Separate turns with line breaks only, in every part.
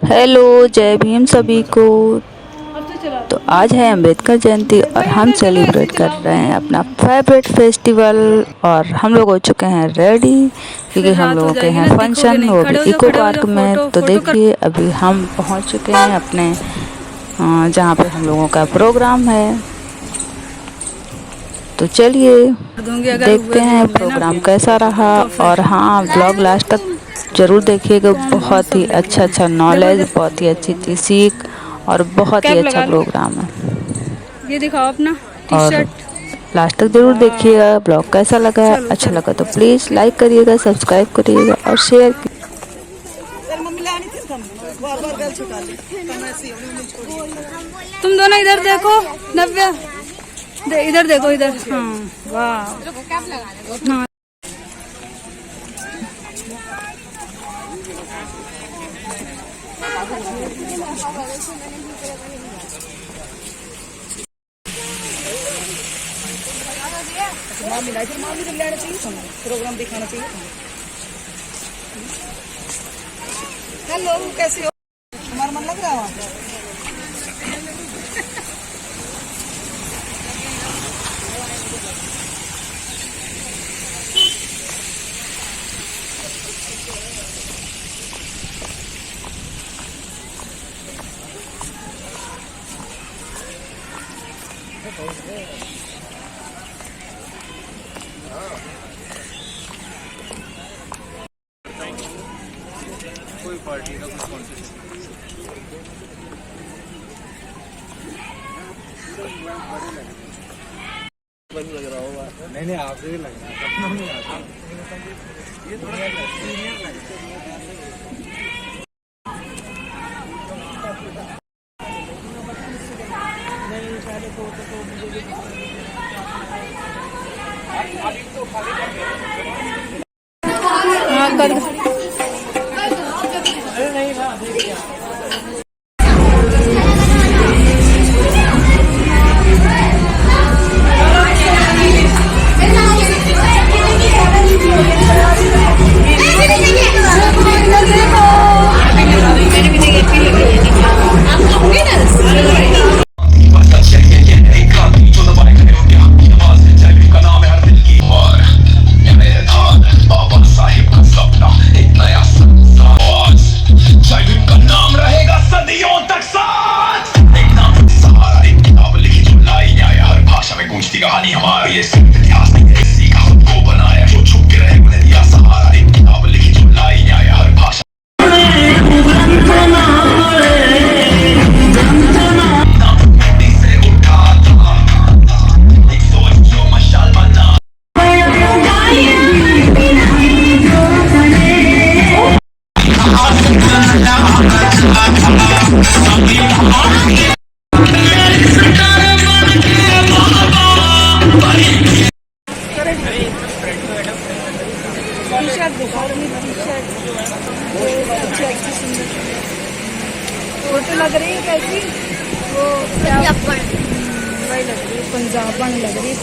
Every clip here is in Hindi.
हेलो, जय भीम सभी को। तो आज है अम्बेडकर जयंती और हम सेलिब्रेट कर रहे हैं अपना फेवरेट फेस्टिवल। और हम लोग हो चुके हैं रेडी क्योंकि हम लोगों के हैं फंक्शन, वो भी इको पार्क में। तो देखिए अभी हम पहुंच चुके हैं अपने जहां पे हम लोगों का प्रोग्राम है। तो चलिए देखते हैं प्रोग्राम कैसा रहा। और हाँ, ब्लॉग लास्ट तक ज़रूर देखिएगा। बहुत ही अच्छा नॉलेज, बहुत ही अच्छी सीख और बहुत ही अच्छा प्रोग्राम है।
ये दिखाओ अपना
और लास्ट तक ज़रूर देखिएगा। ब्लॉग कैसा लगा, अच्छा लगा तो प्लीज़ लाइक करिएगा, सब्सक्राइब करिएगा और शेयर।
तुम दोनों इधर देखो नव्या, इधर देखो इधर। हाँ वाह, हाँ। प्रोग्राम दिखाना चाहिए। हेलो, कैसे हो? तुम्हारा मन लग रहा है वहाँ पे? कोई पार्टी का कुछ लग रहा होगा। नहीं आपसे भी लग रहा है। ये थोड़ा सीनियर लग रहा है।
कहानी हमारी इतिहास नहीं है, सीखा सबको बनाया, जो छुप के रहे उन्हें दिया सहारा। एक किताब लिखी जो लाई न्याय हर भाषा से उठा था, एक सोच जो मशाल बना।
फोटो लग रही है कैसी? वो वही लग रही है, पंजाबन लग रही है,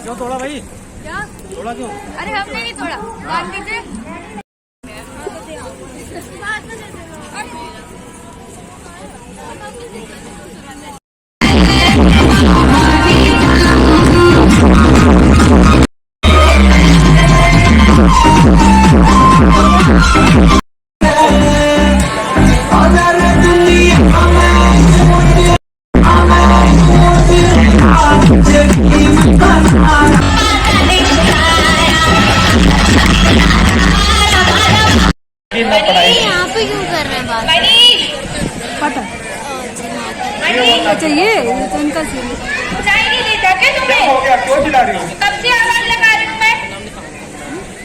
क्यों तोड़ा भाई?
क्या?
तोड़ा क्यों?
अरे हमने नहीं तोड़ा, काट लीजिए। यहाँ पे क्यों कर रहे हैं बात?
अच्छा ये तो इनका सीन
चाय नहीं देता क्या
क्या
तुम्हें?
हो गया? क्यों चिल्ला रही हो?
कब से आवाज लगा रही हूँ मैं?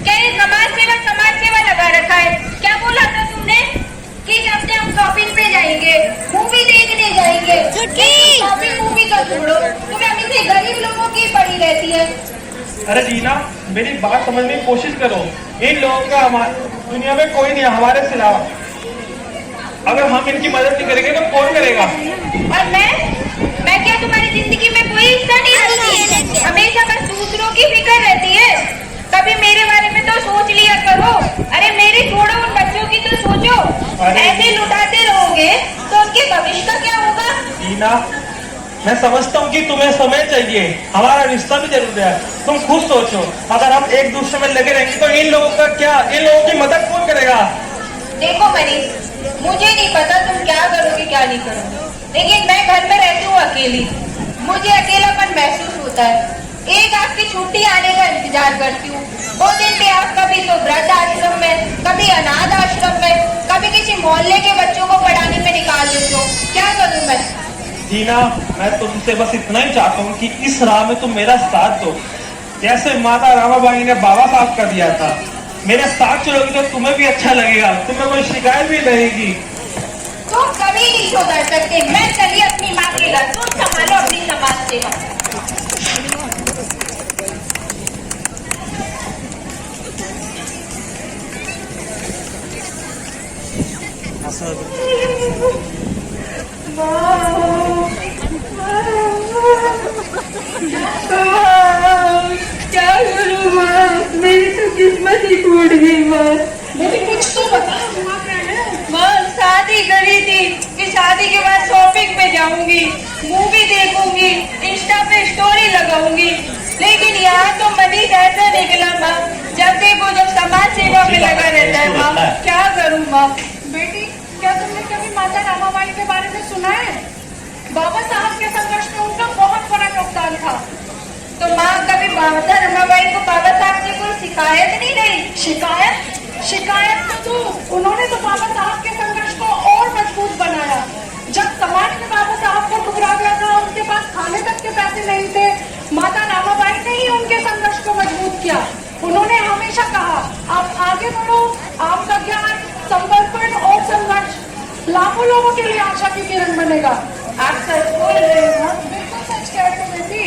क्या ये समाज सेवा लगा रखा है? क्या बोला था तुमने कि जब से हम शॉपिंग पे जाएंगे, मूवी देखने जाएंगे, शॉपिंग मूवी का छोड़ो, तुम्हें हमेशा गरीब लोगों की पड़ी रहती है।
अरे जीना, मेरी बात समझने की कोशिश करो। इन लोगों का दुनिया में कोई नहीं है हमारे सिवा। अगर हम इनकी मदद नहीं करेंगे तो कौन करेगा?
और मैं क्या तुम्हारी जिंदगी में कोई हिस्सा नहीं रखती? हमेशा बस दूसरों की फिक्र रहती है। कभी मेरे बारे में तो सोच लिया करो। अरे मेरे छोड़ो, उन बच्चों की तो सोचो। ऐसे लुटाते रहोगे तो उनके भविष्य का क्या होगा?
जीना, मैं समझता हूँ कि तुम्हें समय चाहिए, हमारा रिश्ता भी जरूरी है। तुम खुद सोचो, अगर हम एक दूसरे में लगे रहेंगे तो इन लोगों का क्या, इन लोगों की मदद कौन करेगा?
देखो मनीष, मुझे नहीं पता तुम क्या करोगे क्या नहीं करोगे, लेकिन मैं घर में रहती हूँ अकेली। मुझे अकेलापन महसूस होता है। एक आपकी छुट्टी आने का इंतजार करती हूँ। 2 दिन पे आप कभी तो वृद्ध आश्रम में, कभी अनाथ आश्रम में, कभी किसी मोहल्ले के बच्चों को पढ़ाने में निकाल देते हो। क्या करूँ मैं?
जीना, मैं तुमसे बस इतना ही चाहता हूँ कि इस राह में तुम मेरा साथ दो, जैसे माता रामाबाई ने बाबा साहब का दिया था। मेरे साथ चलोगी तो तुम्हें भी अच्छा लगेगा, तुम्हें कोई शिकायत भी रहेगी।
तुम कभी नहीं सुधर सकते। मैं चली अपनी माँ के घर, तुम संभालो अपनी समाज सेवा। क्या करूँ माँ, मेरी तो किस्मत ही टूट गई माँ। मुझे कुछ तो बता, माँ शादी करी थी कि शादी के बाद शॉपिंग पे जाऊंगी, मूवी देखूंगी, इंस्टा पे स्टोरी लगाऊंगी, लेकिन यहाँ तो मनीष ऐसा निकला माँ, जब देखो जब समाज सेवा में लगा रहता है माँ। क्या करूँ माँ?
बेटी क्या तुमने कभी माता रामाबाई के बारे में सुना है? बाबा साहब के संघर्ष में उनका बहुत बड़ा योगदान था।
तो माँ कभी माता रमाबाई को बाबा साहब से कोई शिकायत नहीं रही?
शिकायत तो उन्होंने तो बाबा साहब के संघर्ष को और मजबूत बनाया। जब समाज में बाबा साहब को ठुकरा गया था, उनके पास खाने तक के पैसे नहीं थे, माता रामाबाई ने ही उनके संघर्ष को मजबूत किया। उन्होंने हमेशा कहा, आप आगे बढ़ो, आपका ज्ञान, समर्पण और संघर्ष लाखों लोगों के लिए आशा की किरण बनेगा।
आप सच बोल रहे हो?
बिल्कुल सच कहते हैं बेटी।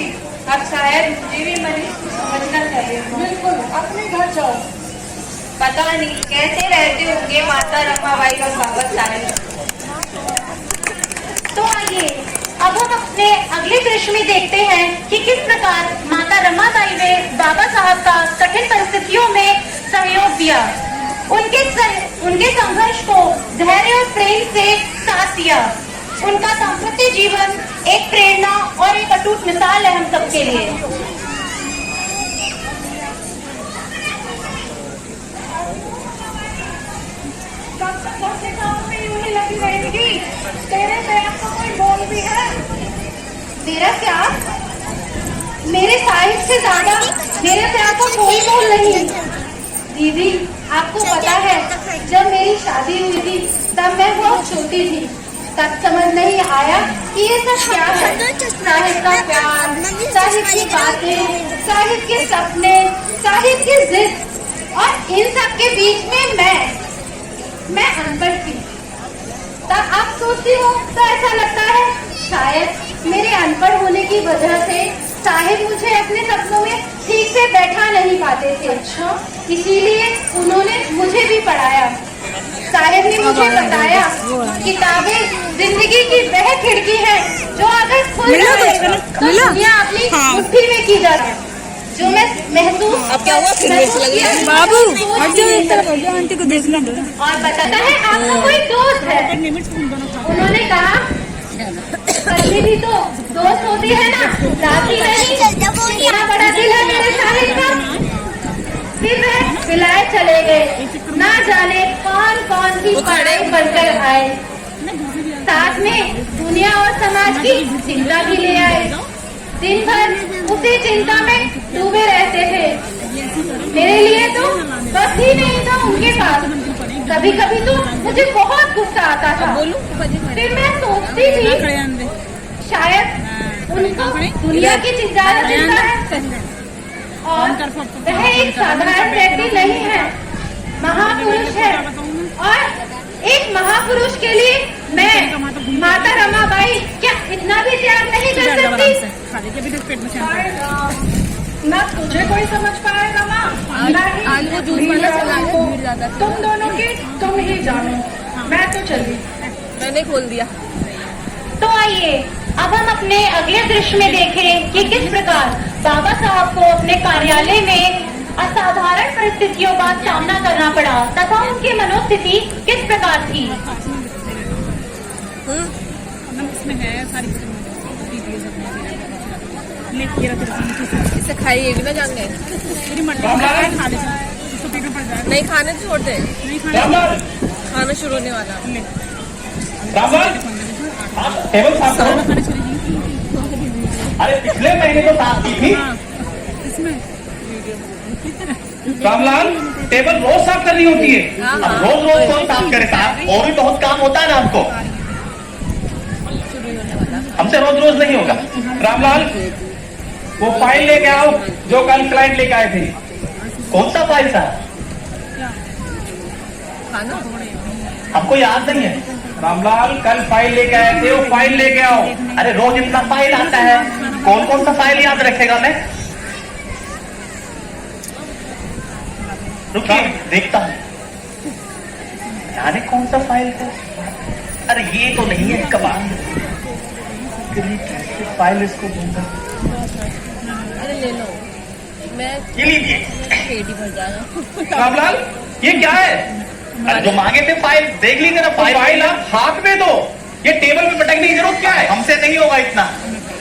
अब शायद मुझे भी मनीष को समझना चाहिए।
बिल्कुल, अपने घर जाओ।
पता नहीं कैसे रहते होंगे माता रमाबाई और बाबा साहब।
तो आइए अब हम अपने अगले दृश्य में देखते हैं कि किस प्रकार माता रमाबाई ने बाबा साहब का कठिन परिस्थितियों में सहयोग दिया, उनके संघर्ष को धैर्य और प्रेम से साथ दिया। उनका दाम्पत्य जीवन एक प्रेरणा और एक अटूट मिसाल है हम सबके लिए।
लगी रहेगी। तेरे प्यार का कोई मोल भी है?
मेरा प्यार मेरे साहिब से ज्यादा मेरे प्यार का कोई मोल नहीं। दीदी आपको पता है, जब मेरी शादी हुई थी तब मैं बहुत छोटी थी, तब समझ नहीं आया कि ये सब क्या है। साहिब का प्यार, साहिब की बातें, साहिब के सपने, साहिब की जिद, और इन सब के बीच में मैं अनपढ़ थी। तब आप सोचती हो तो ऐसा लगता है शायद मेरे अनपढ़ होने की वजह से साहिब मुझे अपने सपनों में ठीक से बैठा नहीं पाते थे। अच्छा, इसीलिए उन्होंने मुझे भी पढ़ाया। साहिब ने मुझे बताया किताबें जिंदगी की वह खिड़की है जो अगर खुल जाए तो दुनिया अपनी मुट्ठी में की जाती है। जो मैं महसूस
अब क्या हुआ? फिर मिर्च लगी है?
बाबू हट जाओ, एक तरफ हट जाओ, आंटी को देखना दो।
और बताता है आपका कोई दोस्त है। उन्होंने कहा कभी भी तो दोस्त होती है ना, साथी नहीं। इतना बड़ा दिल है मेरे साहिब का। फिर वह विलायत चले गए। ना जाने कौन कौन सी पढ़ाई बनकर आए, साथ में दुनिया और समाज की चिंता भी ले आए। दिन भर उसी चिंता में डूबे रहते थे। मेरे लिए तो बस ही नहीं था उनके पास। कभी कभी तो मुझे बहुत गुस्सा आता था। फिर मैं सोचती थी शायद उनको दुनिया की चिंता है और वह एक साधारण व्यक्ति नहीं है, महापुरुष है। और एक महापुरुष के लिए मैं माता रमाबाई क्या इतना भी त्याग नहीं कर सकती?
ना तुझे कोई समझ पाएगा माँ, ना ही भैया को। तुम दोनों की तुम ही जानो। मैं तो चली।
मैंने खोल दिया।
तो आइए अब हम अपने अगले दृश्य में देखें कि किस प्रकार बाबा साहब को अपने कार्यालय में असाधारण परिस्थितियों का सामना करना पड़ा तथा उनकी मनोस्थिति किस प्रकार थी।
इसे खाइए भी ना जाएंगे। नहीं खाने तो छोड़ दे,
रामलाल,
खाना शुरू होने वाला।
रामलाल, टेबल साफ करो। अरे पिछले महीने तो साफ की थी। रामलाल, टेबल रोज साफ करनी होती है।
अब रोज रोज कौन साफ करे साहब, और भी बहुत काम होता है ना हमको।
हमसे रोज रोज नहीं होगा। रामलाल, वो फाइल लेके आओ जो कल क्लाइंट लेके आए थे।
कौन सा फाइल साहब?
खाना
हमको याद नहीं है।
रामलाल, कल फाइल लेके आए थे, वो फाइल लेके आओ।
अरे रोज इतना फाइल आता है, कौन कौन सा फाइल याद रखेगा मैं? रुकिए देखता हूँ, जाने कौन सा फाइल था। अरे ये तो नहीं है कबाब। कैसे फाइल इसको दूंगा?
अरे ले लो, मैं
ये लीजिए।
पेट ही भर जाएगा।
रामलाल, ये क्या है?
अरे जो मांगे थे फाइल देख लीजिए ना।
फाइल आप हाथ में दो, ये टेबल पे पटकने की जरूरत क्या है?
हमसे नहीं होगा इतना।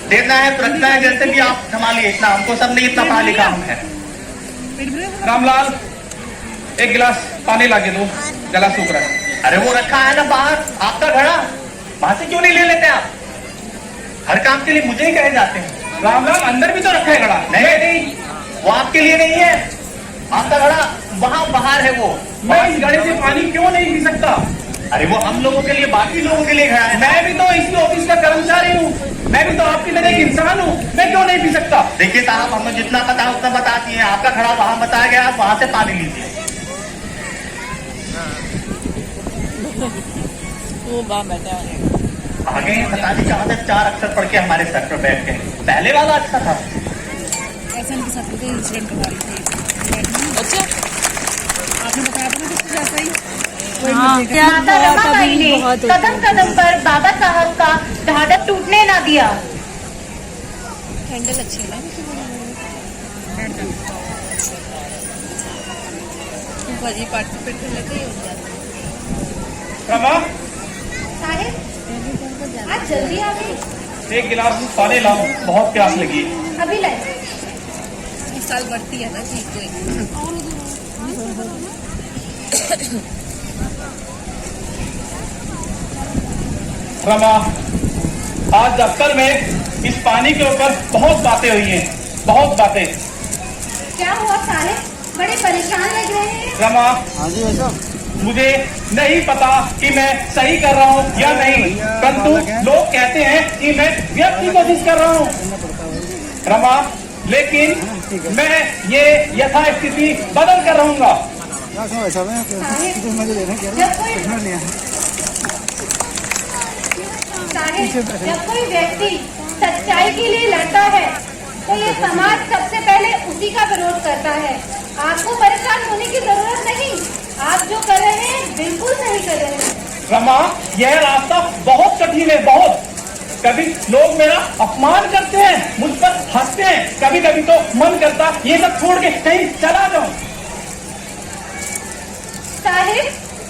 देना है तो रखना है, जैसे भी आप संभालिए। इतना हमको सब नहीं, इतना पढ़ा लिखा हम है।
रामलाल, एक गिलास पानी लाके दो, गला सूख रहा है।
अरे वो रखा है ना बाहर, आपका घड़ा, वहां से क्यों नहीं ले लेते आप? हर काम के लिए मुझे ही कहे जाते हैं।
रामलाल, अंदर भी तो रखा है घड़ा।
नहीं, वो आपके लिए नहीं है। आपका घड़ा वहां बाहर है। वो
मैं इस घड़े से पानी क्यों नहीं पी सकता?
अरे वो हम लोगों के लिए, बाकी लोगों के लिए घड़ा है।
मैं भी तो इसी ऑफिस का कर्मचारी हूँ, मैं भी तो आपकी तरह एक इंसान हूँ, मैं क्यों नहीं पी सकता?
देखिए साहब, हमें जितना पता उतना बताती है। आपका घड़ा वहां बताया गया, आप वहां से पानी लीजिए।
वो बाप बैठा है।
आगे पता नहीं कहाँ से 4 अक्षर पढ़ के हमारे सर पर बैठ गए। पहले वाला अच्छा था।
ऐसा इनके साथ कोई इंसिडेंट करवा रही थी। अच्छा, आपने बताया था ना कुछ ऐसा ही।
माता रमाबाई ने कदम कदम पर बाबा साहब का ढाढ़स टूटने न दिया।
कैंडल अच्छी है। भाजी पार्टिसिपेट कर लेते ही हो जाता।
रमा,
साहिब, आज जल्दी आ गई।
एक गिलास पानी लाओ, बहुत प्यास लगी।
अभी लाए।
इस साल बढ़ती है ना चीज कोई।
रमा, आज दफ्तर में इस पानी के ऊपर बहुत बातें हुई हैं, बहुत बातें।
क्या हुआ साहिब, बड़े परेशान लग रहे हैं।
रमा, मुझे नहीं पता कि मैं सही कर रहा हूँ या नहीं, परंतु लोग कहते हैं कि मैं व्यर्थ की कोशिश कर रहा हूँ। रमा, लेकिन मैं ये यथास्थिति बदल कर रहूंगा।
जब कोई व्यक्ति सच्चाई के लिए लड़ता है तो ये समाज सबसे पहले उसी का विरोध करता है। आपको परेशान होने की जरूरत नहीं, आप जो कर रहे हैं बिल्कुल सही कर रहे हैं।
रमा, यह रास्ता बहुत कठिन है, बहुत। कभी लोग मेरा अपमान करते हैं, मुझ पर हंसते हंसते हैं, कभी कभी तो मन करता ये सब छोड़ के कहीं चला जाऊं।
साहिब,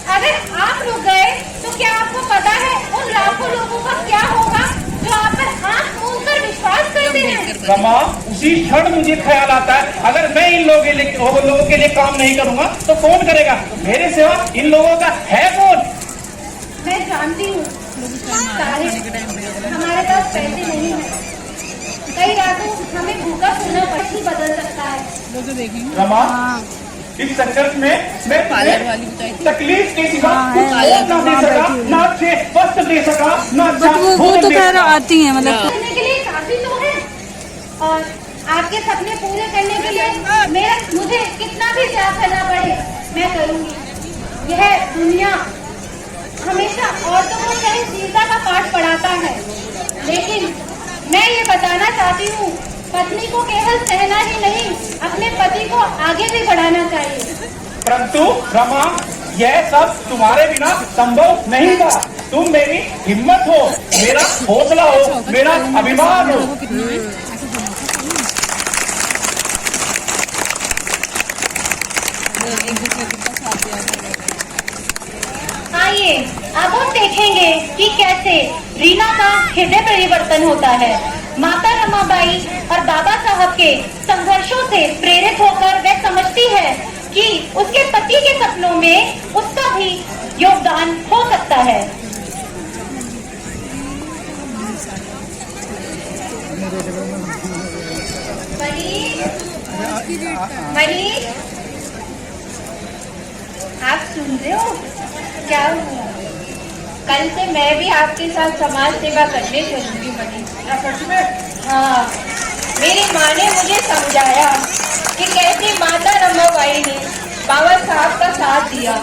अगर आप लोग गए तो क्या आपको पता है उन लाखों लोगों का क्या होगा जो आप पर आंख मूंद कर विश्वास करते हैं?
रमा, उसी क्षण मुझे ख्याल आता है, अगर मैं इन लोगों के लिए काम नहीं करूंगा तो कौन करेगा? मेरे सिवा इन लोगों का है कौन?
मैं जानती हूँ साहिब, हमारे पास पैसे नहीं है, कई रातों हमें भूखा सोना ही बदल सकता है।
रमा, इस संघर्ष में मैं तकलीफ के सिवा कुछ और ना दे सका, ना अच्छे वस्त्र दे सका, ना अच्छा
वो तो खैर आती है, मतलब
करने के लिए काफी तो है, और आपके सपने पूरे करने के लिए मुझे कितना भी त्याग करना पड़े मैं करूंगी। यह दुनिया हमेशा औरतों को सहनशीलता का पाठ पढ़ाता है, लेकिन मैं ये बताना चाहती हूँ, पत्नी को केवल सहना ही नहीं, अपने पति को आगे भी बढ़ाना चाहिए।
परंतु रमा, यह सब तुम्हारे बिना संभव नहीं था। तुम मेरी हिम्मत हो, मेरा हौसला हो, मेरा अभिमान हो।
आइए अब हम देखेंगे कि कैसे रीना का हृदय परिवर्तन होता है। माता रमाबाई और बाबा साहब के संघर्षों से प्रेरित होकर वह समझती है कि उसके पति के सपनों में उसका भी योगदान हो सकता है। मनीष, आप सुन रहे हो? क्या हुआ? कल से मैं भी आपके साथ समाज सेवा करने चलूंगी मनीष।
सच में?
हाँ, मेरी माँ ने मुझे समझाया कि कैसे माता रमाबाई ने बाबा साहब का साथ दिया,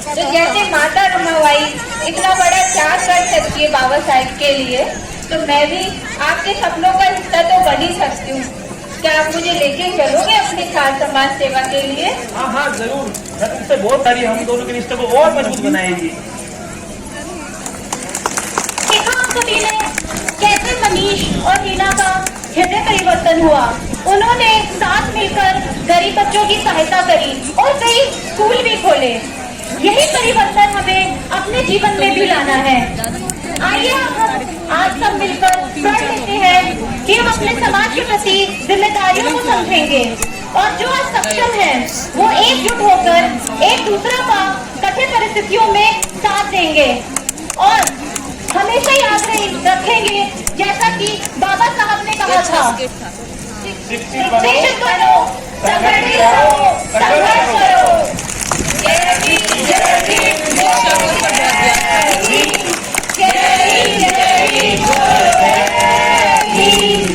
तो जैसे माता रमाबाई इतना बड़ा त्याग कर सकती है बाबा साहब के लिए, तो मैं भी आपके सपनों का हिस्सा तो बन ही सकती हूँ। क्या आप मुझे लेके चलोगे अपने साथ समाज सेवा के लिए?
हाँ हाँ जरूर, मैं तुमसे बहुत सारी हम दोनों के रिश्ते को और मजबूत बनाएगी।
देखा आप सभी ने कैसे मनीष और रीना का हृदय परिवर्तन हुआ। उन्होंने साथ मिलकर गरीब बच्चों की सहायता करी और कई स्कूल भी खोले। यही परिवर्तन हमें अपने जीवन में भी लाना है। आइए हम आज सब मिलकर प्रण लेते हैं कि हम अपने समाज के प्रति जिम्मेदारियों को समझेंगे और जो आज सक्षम है वो एकजुट होकर एक दूसरा का कठिन परिस्थितियों में साथ देंगे और हमेशा याद रखेंगे जैसा कि बाबा साहब ने कहा था, शिक्षित बनो, संगठित रहो, संघर्ष करो। जय भीम, जय भीम, जय भीम, जय भीम, जय भीम।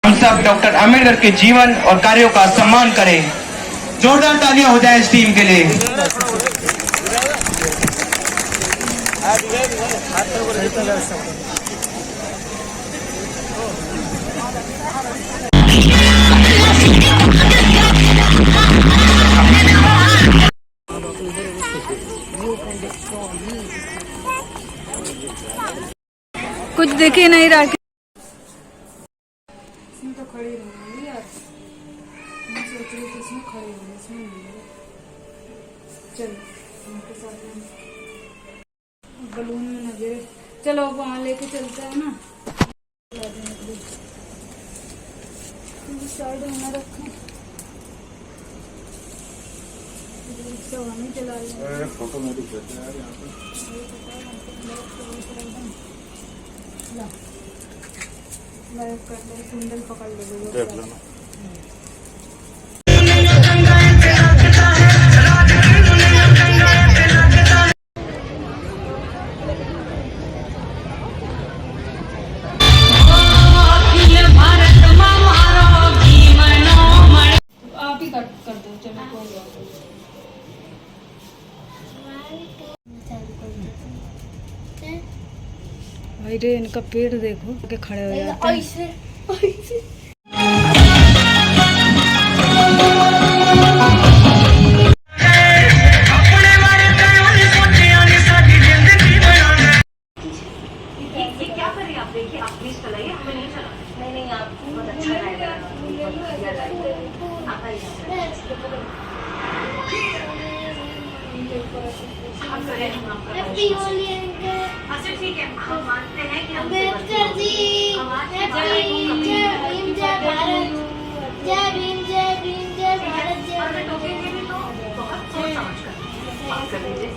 हम सब डॉक्टर आम्बेडकर के जीवन और कार्यों का सम्मान करें। जोरदार तालियां हो जाए इस टीम के लिए।
कुछ दिखे नहीं रहा।
तो खड़ी रहूंगी यार, मैं सोच रही थी इसमें खड़ी हूँ, इसमें नहीं है। चलो उनके साथ बलून में न गिरे। चलो अब वहाँ लेके चलते हैं ना, साइड में न रखें, नहीं चला रही। फोटो में दिख रहा है यहाँ पे। बैक कर ले, कुंडल पकड़ ले लो।
देख लेना।
आप ही कट कर दो, चलो कोई बात नहीं। भाई रे, इनका पेट देखो के खड़े हो जाते हैं।
अच्छा ठीक है, हम मानते हैं कि अम्बेडकर जी, जय भीम, जय भीम, जय भारत, जय भीम, जय भीम, जय भारत, जय भारत। टोकेंगे भी तो बहुत सोच समझ कर बात कर लीजिए।